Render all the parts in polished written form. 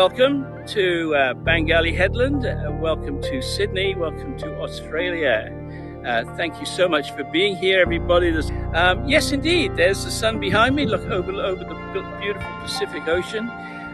welcome to Bangalley Headland. Welcome to Sydney. Welcome to Australia. Thank you so much for being here, everybody. Yes, indeed, there's the sun behind me. Look over the beautiful Pacific Ocean.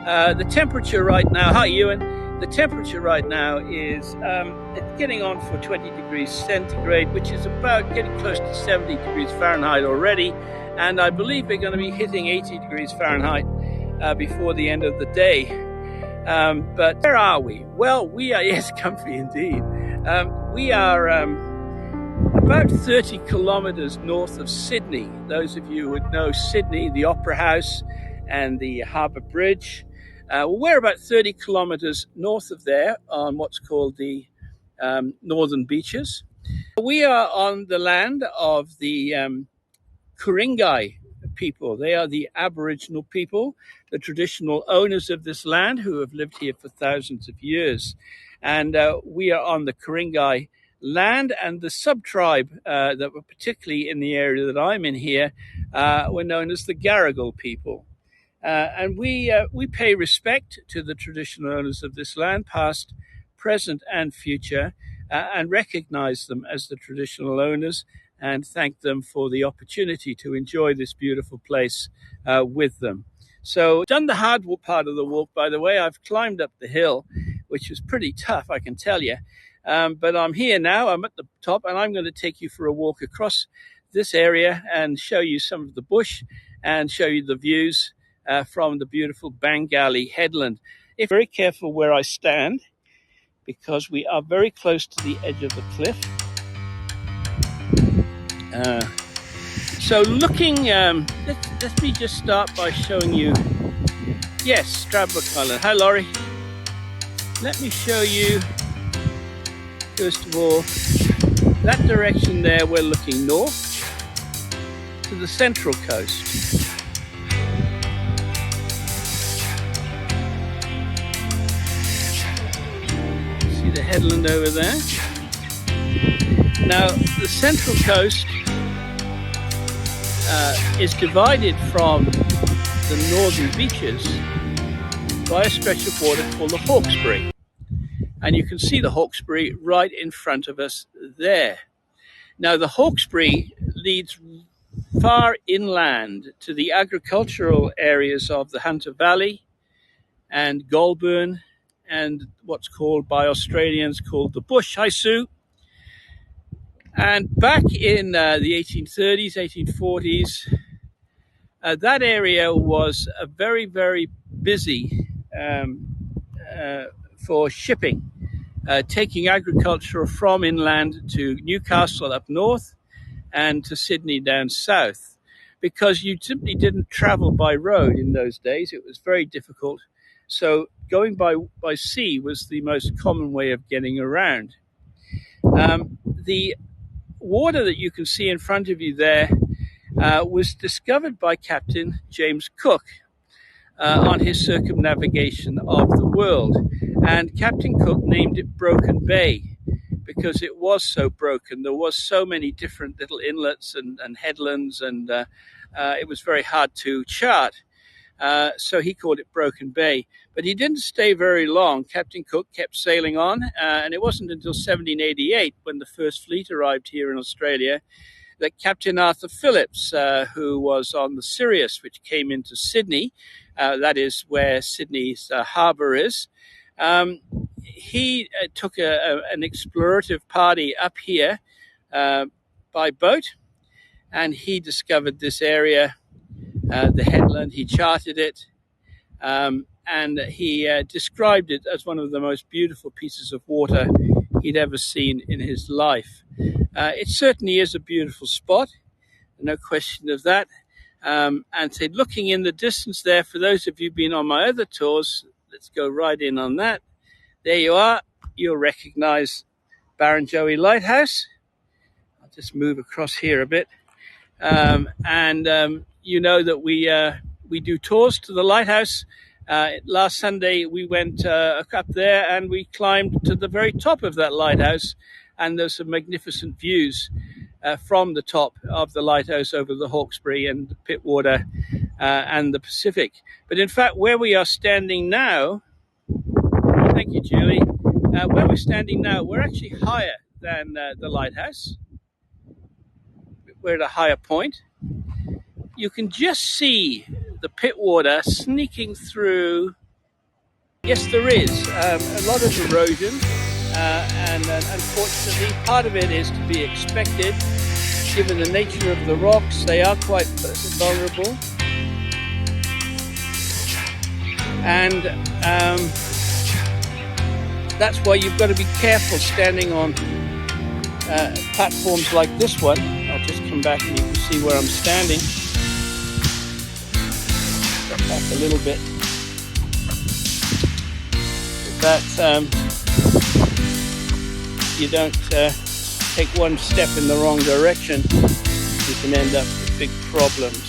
The temperature right now, hi Ewan, the temperature right now is getting on for 20 degrees centigrade, which is about getting close to 70 degrees Fahrenheit already. And I believe we're going to be hitting 80 degrees Fahrenheit before the end of the day. But where are we? Well, we are, yes, comfy indeed. We are about 30 kilometers north of Sydney. Those of you who would know Sydney, the Opera House and the Harbour Bridge. We're about 30 kilometers north of there on what's called the Northern Beaches. We are on the land of the Ku-ring-gai people. They are the Aboriginal people, the traditional owners of this land who have lived here for thousands of years. And we are on the Ku-ring-gai land, and the sub-tribe that were particularly in the area that I'm in here were known as the Gadigal people. And we pay respect to the traditional owners of this land, past, present and future, and recognize them as the traditional owners and thank them for the opportunity to enjoy this beautiful place with them. So, done the hard part of the walk, by the way. I've climbed up the hill, which was pretty tough, I can tell you. But I'm here now, I'm at the top, and I'm going to take you for a walk across this area and show you some of the bush and show you the views from the beautiful Bangalley Headland. If very careful where I stand, because we are very close to the edge of the cliff. So looking, let me just start by showing you, yes, Stradbroke Island. Hi, Laurie. Let me show you, first of all, that direction there, we're looking north to the central coast. See the headland over there? Now, the central coast is divided from the northern beaches by a stretch of water called the Hawkesbury. And you can see the Hawkesbury right in front of us there. Now, the Hawkesbury leads far inland to the agricultural areas of the Hunter Valley and Goulburn and what's called by Australians called the Bush. Hi, Sue. And back in the 1830s, 1840s, that area was very, very busy for shipping, taking agriculture from inland to Newcastle up north and to Sydney down south, because you simply didn't travel by road in those days. It was very difficult. So going by sea was the most common way of getting around. The water that you can see in front of you there was discovered by Captain James Cook on his circumnavigation of the world. And Captain Cook named it Broken Bay because it was so broken. There was so many different little inlets and headlands, and it was very hard to chart. So he called it Broken Bay. But he didn't stay very long. Captain Cook kept sailing on, and it wasn't until 1788, when the first fleet arrived here in Australia, that Captain Arthur Phillips, who was on the Sirius, which came into Sydney, that is where Sydney's harbour is, he took an explorative party up here by boat, and he discovered this area, the headland. He charted it, and he described it as one of the most beautiful pieces of water he'd ever seen in his life. It certainly is a beautiful spot, no question of that. And so looking in the distance there, for those of you who've been on my other tours, let's go right in on that. There you are. You'll recognize Barrenjoey Lighthouse. I'll just move across here a bit. You know that we do tours to the lighthouse. Last Sunday we went up there and we climbed to the very top of that lighthouse, and there's some magnificent views from the top of the lighthouse over the Hawkesbury and the Pittwater and the Pacific. But in fact, where we are standing now Thank you, Julie. Where we're standing now, we're actually higher than the lighthouse. We're at a higher point. You can just see the pit water sneaking through. Yes, there is a lot of erosion, and unfortunately, part of it is to be expected. Given the nature of the rocks, they are quite vulnerable. And that's why you've got to be careful standing on platforms like this one. I'll just come back and you can see where I'm standing. Step back a little bit. That you don't take one step in the wrong direction, you can end up with big problems.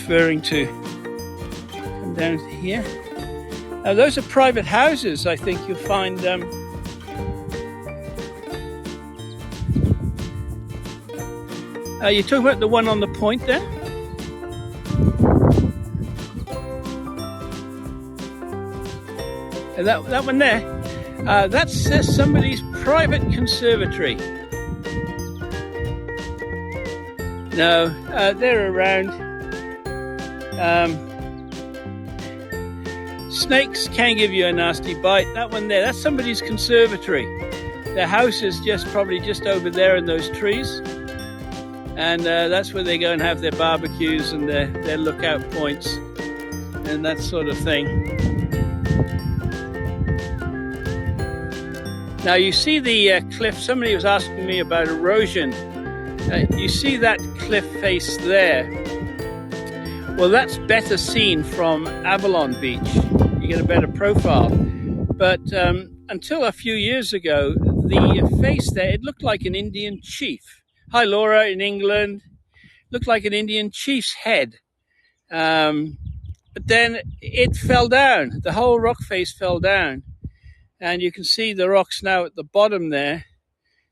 referring to. Come down here. Now those are private houses. I think you'll find you're talking about the one on the point there? That one there, that's somebody's private conservatory. No, they're around. Snakes can give you a nasty bite. That one there, that's somebody's conservatory. Their house is probably just over there in those trees. And that's where they go and have their barbecues and their lookout points and that sort of thing. Now you see the cliff. Somebody was asking me about erosion. You see that cliff face there? Well, that's better seen from Avalon Beach. You get a better profile. But until a few years ago, the face there, it looked like an Indian chief. Hi Laura in England. Looked like an Indian chief's head. But then it fell down. The whole rock face fell down. And you can see the rocks now at the bottom there.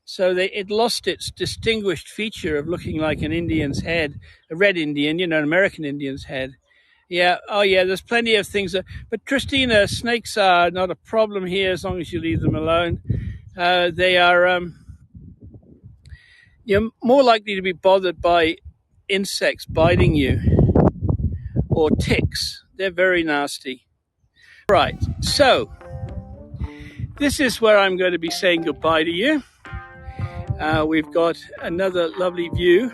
So it lost its distinguished feature of looking like an Indian's head, a red Indian, an American Indian's head. Yeah, oh yeah, there's plenty of things. But Christina, snakes are not a problem here as long as you leave them alone. They are you're more likely to be bothered by insects biting you or ticks. They're very nasty. Right, so this is where I'm going to be saying goodbye to you. We've got another lovely view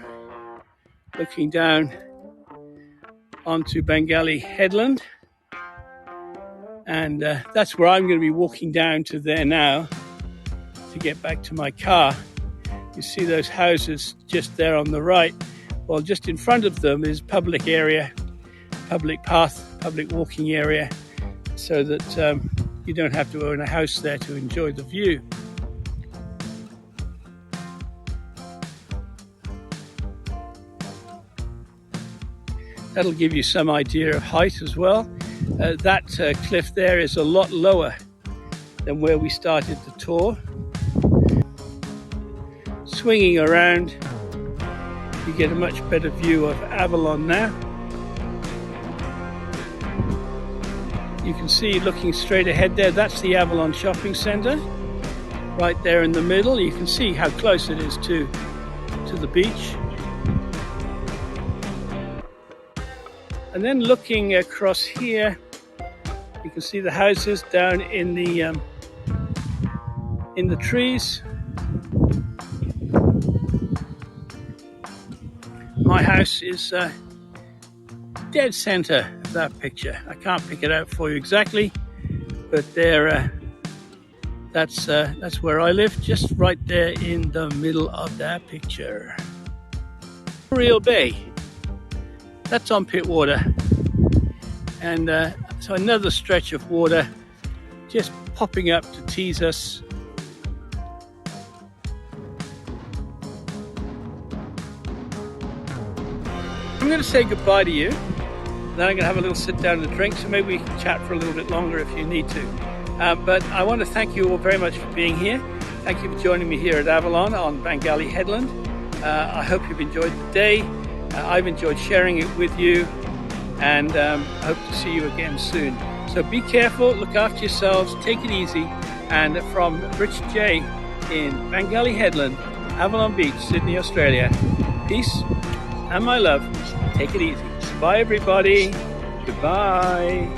looking down onto Bangalley Headland. And that's where I'm going to be walking down to there now to get back to my car. You see those houses just there on the right. Well, just in front of them is public area, public path, public walking area, so that you don't have to own a house there to enjoy the view. That'll give you some idea of height as well. That cliff there is a lot lower than where we started the tour. Swinging around, you get a much better view of Avalon now. You can see looking straight ahead there, that's the Avalon Shopping Centre. Right there in the middle, you can see how close it is to the beach. And then looking across here, you can see the houses down in the trees. My house is dead center of that picture. I can't pick it out for you exactly, but there, that's where I live, just right there in the middle of that picture. Real Bay. That's on Pittwater, and so another stretch of water just popping up to tease us. I'm going to say goodbye to you, then I'm going to have a little sit down and drink, so maybe we can chat for a little bit longer if you need to. But I want to thank you all very much for being here. Thank you for joining me here at Avalon on Bangalley Headland. I hope you've enjoyed the day. I've enjoyed sharing it with you, and I hope to see you again soon. So be careful, look after yourselves, take it easy. And from Rich J in Bangalley Headland, Avalon Beach, Sydney, Australia, peace and my love. Take it easy. Bye everybody. Goodbye.